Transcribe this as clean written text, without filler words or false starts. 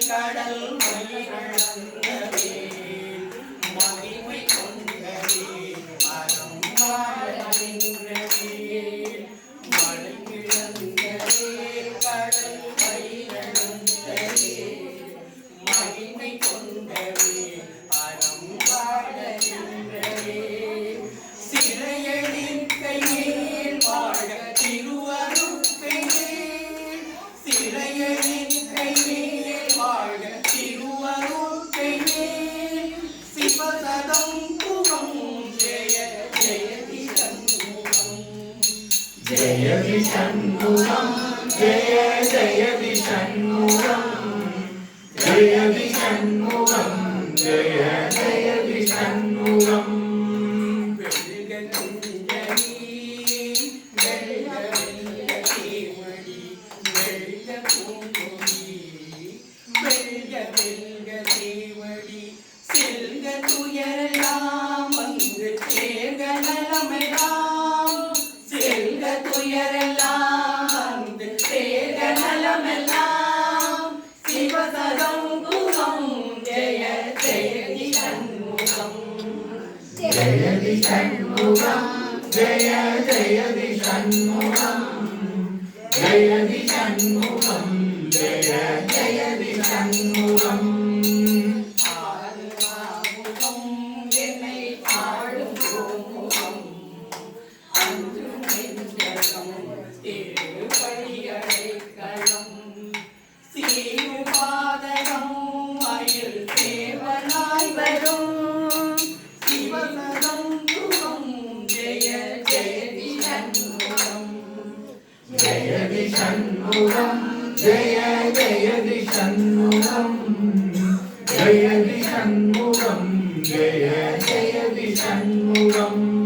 கடல் மயிரளந்தவே மகிமை கொண்டவே மரம் வாழகின்றவே மழைக்கிழந்தவே கடல் மயிரளந்தவே மகிமை கொண்டவே மரம் வாழகின்றவே சிறையடின் கையில் வாழ திருவருட்கை சிறையடின் கையில் வாழ திருவருட்கை சிவசதம் புகம் ஜெய ஜெயதி சண்முகம் ஜெயதி சண்முகம் ஜெய ஜெயதி சண்முகம் ஜெயதி சண்முகம் ஜெய ஜெயதி சண்முகம் செல்க துயரெல்லாம் வந்து சேர்க நலமெல்லாம் செல்க துயரெல்லாம் வந்து சேர்க நலமெல்லாம் சிவசதம் குலம் ஜெய ஜெயதி சண்முகம் ஜெயதி சண்முகம் ஜெய ஜெயதி சண்முகம் ஜெயதி சண்முகம் ஜெய ஜெயதி சண்முகம் ஜெயதி சண்முகம் ஜெய ஜெயதி சண்முகம் ஜெயதி சண்முகம் ஜெய ஜெயதி சண்முகம்